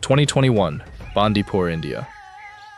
2021, Bandipur, India.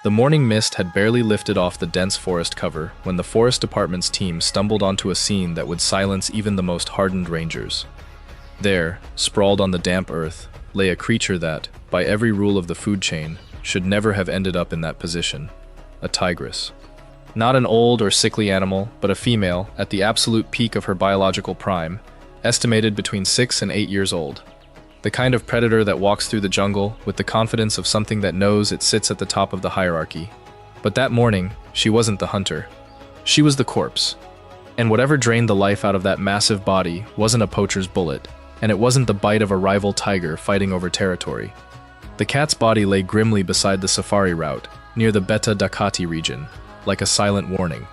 The morning mist had barely lifted off the dense forest cover when the forest department's team stumbled onto a scene that would silence even the most hardened rangers. There, sprawled on the damp earth, lay a creature that, by every rule of the food chain, should never have ended up in that position: a tigress. Not an old or sickly animal, but a female at the absolute peak of her biological prime, estimated between 6 and 8 years old. The kind of predator that walks through the jungle with the confidence of something that knows it sits at the top of the hierarchy. But that morning, she wasn't the hunter. She was the corpse. And whatever drained the life out of that massive body wasn't a poacher's bullet, and it wasn't the bite of a rival tiger fighting over territory. The cat's body lay grimly beside the safari route, near the Beta Dakati region, like a silent warning.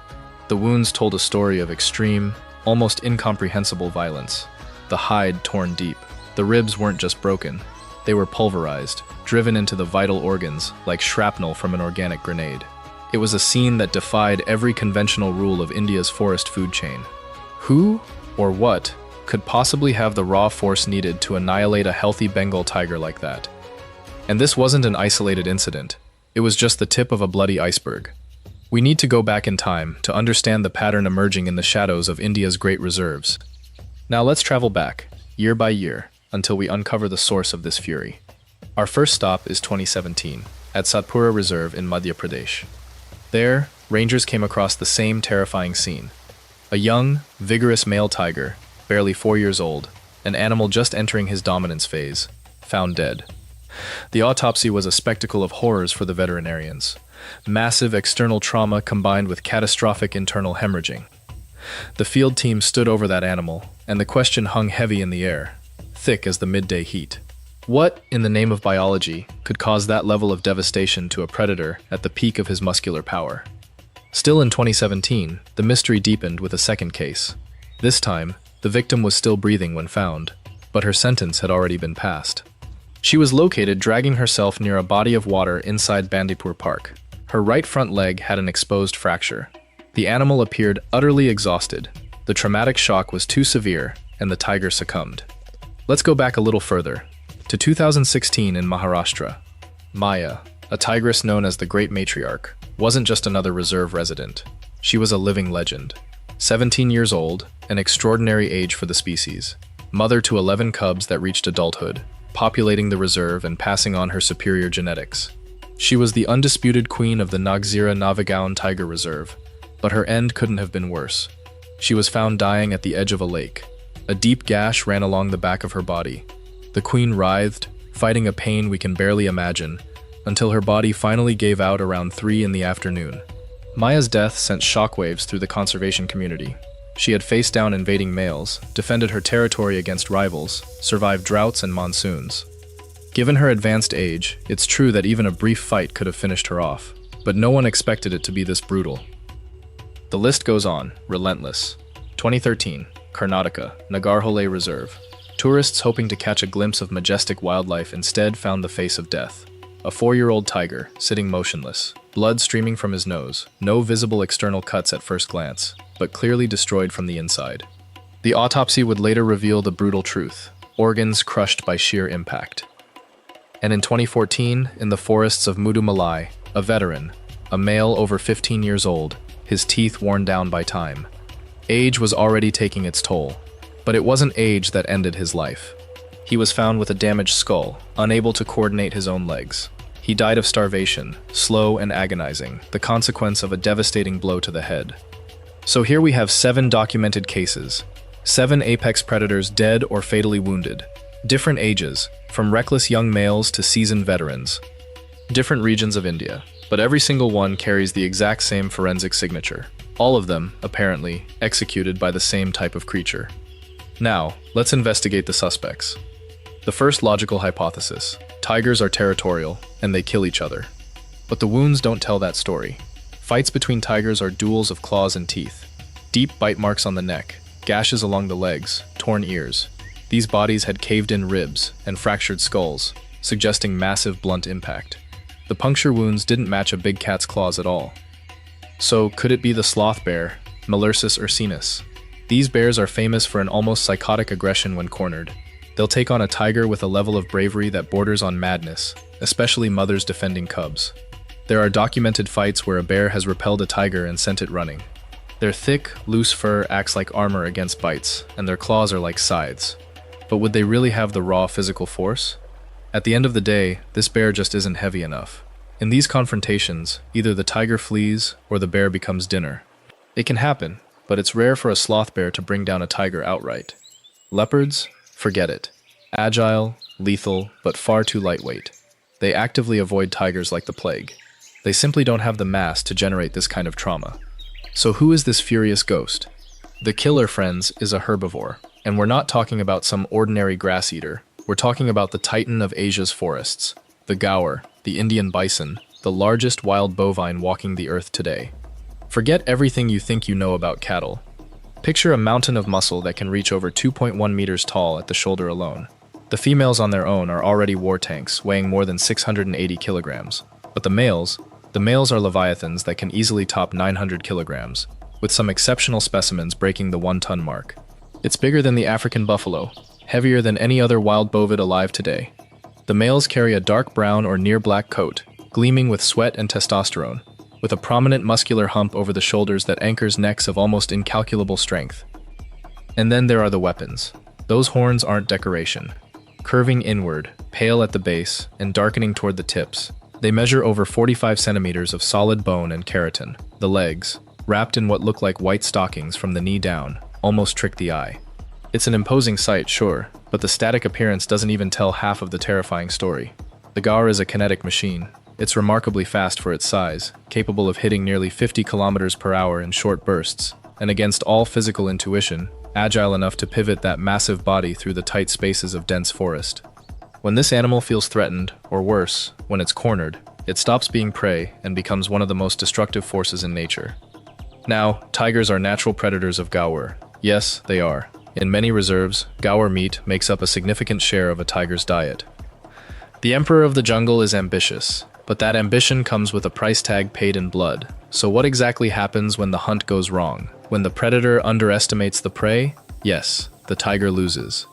The wounds told a story of extreme, almost incomprehensible violence. The hide torn deep. The ribs weren't just broken, they were pulverized, driven into the vital organs like shrapnel from an organic grenade. It was a scene that defied every conventional rule of India's forest food chain. Who, or what, could possibly have the raw force needed to annihilate a healthy Bengal tiger like that? And this wasn't an isolated incident, it was just the tip of a bloody iceberg. We need to go back in time to understand the pattern emerging in the shadows of India's great reserves. Now let's travel back, year by year, until we uncover the source of this fury. Our first stop is 2017, at Satpura Reserve in Madhya Pradesh. There, rangers came across the same terrifying scene. A young, vigorous male tiger, barely 4 years old, an animal just entering his dominance phase, found dead. The autopsy was a spectacle of horrors for the veterinarians. Massive external trauma combined with catastrophic internal hemorrhaging. The field team stood over that animal, and the question hung heavy in the air, thick as the midday heat. What, in the name of biology, could cause that level of devastation to a predator at the peak of his muscular power? Still in 2017, the mystery deepened with a second case. This time, the victim was still breathing when found, but her sentence had already been passed. She was located dragging herself near a body of water inside Bandipur Park. Her right front leg had an exposed fracture. The animal appeared utterly exhausted. The traumatic shock was too severe, and the tiger succumbed. Let's go back a little further, to 2016 in Maharashtra. Maya, a tigress known as the Great Matriarch, wasn't just another reserve resident. She was a living legend. 17 years old, an extraordinary age for the species. Mother to 11 cubs that reached adulthood, populating the reserve and passing on her superior genetics. She was the undisputed queen of the Nagarhole Tiger Reserve, but her end couldn't have been worse. She was found dying at the edge of a lake. A deep gash ran along the back of her body. The queen writhed, fighting a pain we can barely imagine, until her body finally gave out around 3 in the afternoon. Maya's death sent shockwaves through the conservation community. She had faced down invading males, defended her territory against rivals, survived droughts and monsoons. Given her advanced age, it's true that even a brief fight could have finished her off, but no one expected it to be this brutal. The list goes on, relentless. 2013. Karnataka, Nagarhole Reserve. Tourists hoping to catch a glimpse of majestic wildlife instead found the face of death. A 4-year-old tiger, sitting motionless, blood streaming from his nose, no visible external cuts at first glance, but clearly destroyed from the inside. The autopsy would later reveal the brutal truth, organs crushed by sheer impact. And in 2014, in the forests of Mudumalai, a veteran, a male over 15 years old, his teeth worn down by time. Age was already taking its toll, but it wasn't age that ended his life. He was found with a damaged skull, unable to coordinate his own legs. He died of starvation, slow and agonizing, the consequence of a devastating blow to the head. So here we have 7 documented cases, 7 apex predators dead or fatally wounded, different ages, from reckless young males to seasoned veterans, different regions of India, but every single one carries the exact same forensic signature. All of them, apparently, executed by the same type of creature. Now, let's investigate the suspects. The first logical hypothesis: tigers are territorial, and they kill each other. But the wounds don't tell that story. Fights between tigers are duels of claws and teeth. Deep bite marks on the neck, gashes along the legs, torn ears. These bodies had caved-in ribs and fractured skulls, suggesting massive blunt impact. The puncture wounds didn't match a big cat's claws at all. So, could it be the sloth bear, Melursus ursinus? These bears are famous for an almost psychotic aggression when cornered. They'll take on a tiger with a level of bravery that borders on madness, especially mothers defending cubs. There are documented fights where a bear has repelled a tiger and sent it running. Their thick, loose fur acts like armor against bites, and their claws are like scythes. But would they really have the raw physical force? At the end of the day, this bear just isn't heavy enough. In these confrontations, either the tiger flees or the bear becomes dinner. It can happen, but it's rare for a sloth bear to bring down a tiger outright. Leopards? Forget it. Agile, lethal, but far too lightweight. They actively avoid tigers like the plague. They simply don't have the mass to generate this kind of trauma. So who is this furious ghost? The killer, friends, is a herbivore. And we're not talking about some ordinary grass eater. We're talking about the titan of Asia's forests, the gaur, the Indian bison, the largest wild bovine walking the earth today. Forget everything you think you know about cattle. Picture a mountain of muscle that can reach over 2.1 meters tall at the shoulder alone. The females on their own are already war tanks, weighing more than 680 kilograms. But the males are leviathans that can easily top 900 kilograms, with some exceptional specimens breaking the 1-ton mark. It's bigger than the African buffalo, heavier than any other wild bovid alive today. The males carry a dark brown or near black coat, gleaming with sweat and testosterone, with a prominent muscular hump over the shoulders that anchors necks of almost incalculable strength. And then there are the weapons. Those horns aren't decoration. Curving inward, pale at the base, and darkening toward the tips, they measure over 45 centimeters of solid bone and keratin. The legs, wrapped in what look like white stockings from the knee down, almost trick the eye. It's an imposing sight, sure, but the static appearance doesn't even tell half of the terrifying story. The gaur is a kinetic machine. It's remarkably fast for its size, capable of hitting nearly 50 kilometers per hour in short bursts, and against all physical intuition, agile enough to pivot that massive body through the tight spaces of dense forest. When this animal feels threatened, or worse, when it's cornered, it stops being prey and becomes one of the most destructive forces in nature. Now, tigers are natural predators of gaur. Yes, they are. In many reserves, gaur meat makes up a significant share of a tiger's diet. The emperor of the jungle is ambitious, but that ambition comes with a price tag paid in blood. So what exactly happens when the hunt goes wrong? When the predator underestimates the prey? Yes, the tiger loses.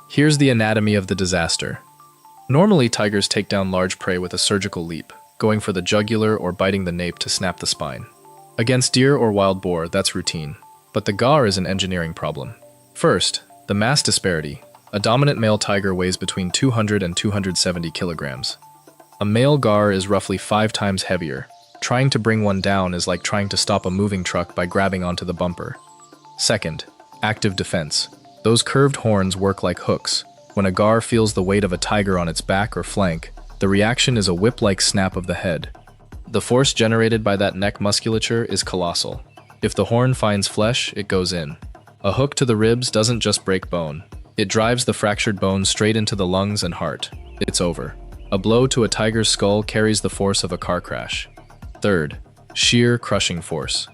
Here's the anatomy of the disaster. Normally, tigers take down large prey with a surgical leap, going for the jugular or biting the nape to snap the spine. Against deer or wild boar, that's routine. But the gaur is an engineering problem. First, the mass disparity. A dominant male tiger weighs between 200 and 270 kilograms. A male gaur is roughly 5 times heavier. Trying to bring one down is like trying to stop a moving truck by grabbing onto the bumper. Second, active defense. Those curved horns work like hooks. When a gaur feels the weight of a tiger on its back or flank, the reaction is a whip-like snap of the head. The force generated by that neck musculature is colossal. If the horn finds flesh, it goes in. A hook to the ribs doesn't just break bone. It drives the fractured bone straight into the lungs and heart. It's over. A blow to a tiger's skull carries the force of a car crash. Third, sheer crushing force.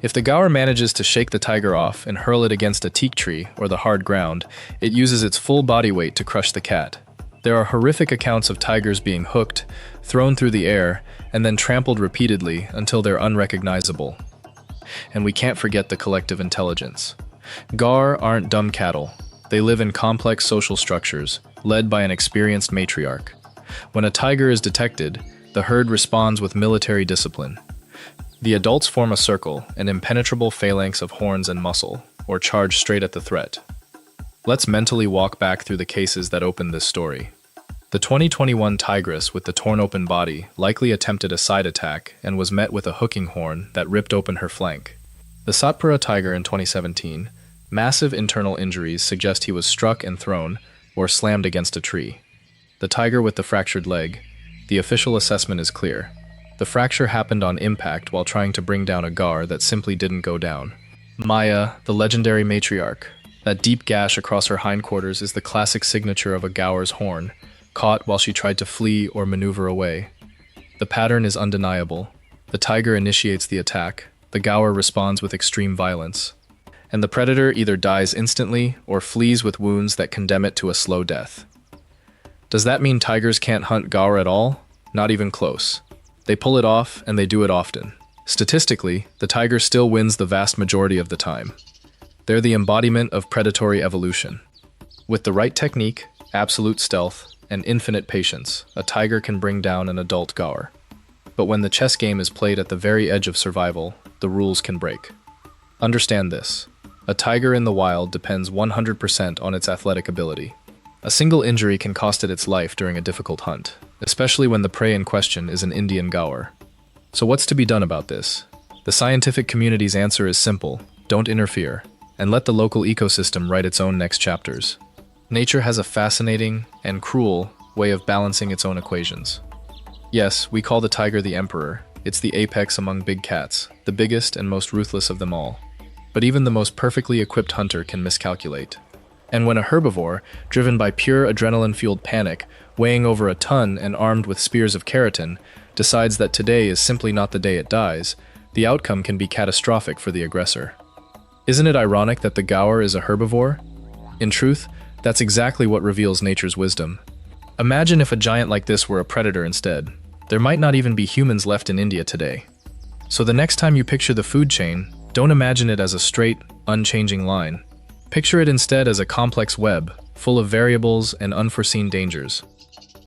If the gaur manages to shake the tiger off and hurl it against a teak tree or the hard ground, it uses its full body weight to crush the cat. There are horrific accounts of tigers being hooked, thrown through the air, and then trampled repeatedly until they're unrecognizable. And we can't forget the collective intelligence. Gaur aren't dumb cattle. They live in complex social structures, led by an experienced matriarch. When a tiger is detected, the herd responds with military discipline. The adults form a circle, an impenetrable phalanx of horns and muscle, or charge straight at the threat. Let's mentally walk back through the cases that opened this story. The 2021 tigress with the torn open body likely attempted a side attack and was met with a hooking horn that ripped open her flank. The Satpura tiger in 2017, massive internal injuries suggest he was struck and thrown or slammed against a tree. The tiger with the fractured leg, the official assessment is clear. The fracture happened on impact while trying to bring down a gaur that simply didn't go down. Maya, the legendary matriarch. That deep gash across her hindquarters is the classic signature of a gaur's horn, caught while she tried to flee or maneuver away. The pattern is undeniable. The tiger initiates the attack, the gaur responds with extreme violence, and the predator either dies instantly or flees with wounds that condemn it to a slow death. Does that mean tigers can't hunt gaur at all? Not even close. They pull it off, and they do it often. Statistically, the tiger still wins the vast majority of the time. They're the embodiment of predatory evolution. With the right technique, absolute stealth, and infinite patience, a tiger can bring down an adult gaur. But when the chess game is played at the very edge of survival, the rules can break. Understand this. A tiger in the wild depends 100% on its athletic ability. A single injury can cost it its life during a difficult hunt, especially when the prey in question is an Indian gaur. So what's to be done about this? The scientific community's answer is simple: don't interfere, and let the local ecosystem write its own next chapters. Nature has a fascinating and cruel way of balancing its own equations. Yes, we call the tiger the emperor. It's the apex among big cats, the biggest and most ruthless of them all. But even the most perfectly equipped hunter can miscalculate. And when a herbivore, driven by pure adrenaline-fueled panic, weighing over a ton and armed with spears of keratin, decides that today is simply not the day it dies, the outcome can be catastrophic for the aggressor. Isn't it ironic that the gaur is a herbivore? In truth, that's exactly what reveals nature's wisdom. Imagine if a giant like this were a predator instead. There might not even be humans left in India today. So the next time you picture the food chain, don't imagine it as a straight, unchanging line. Picture it instead as a complex web, full of variables and unforeseen dangers.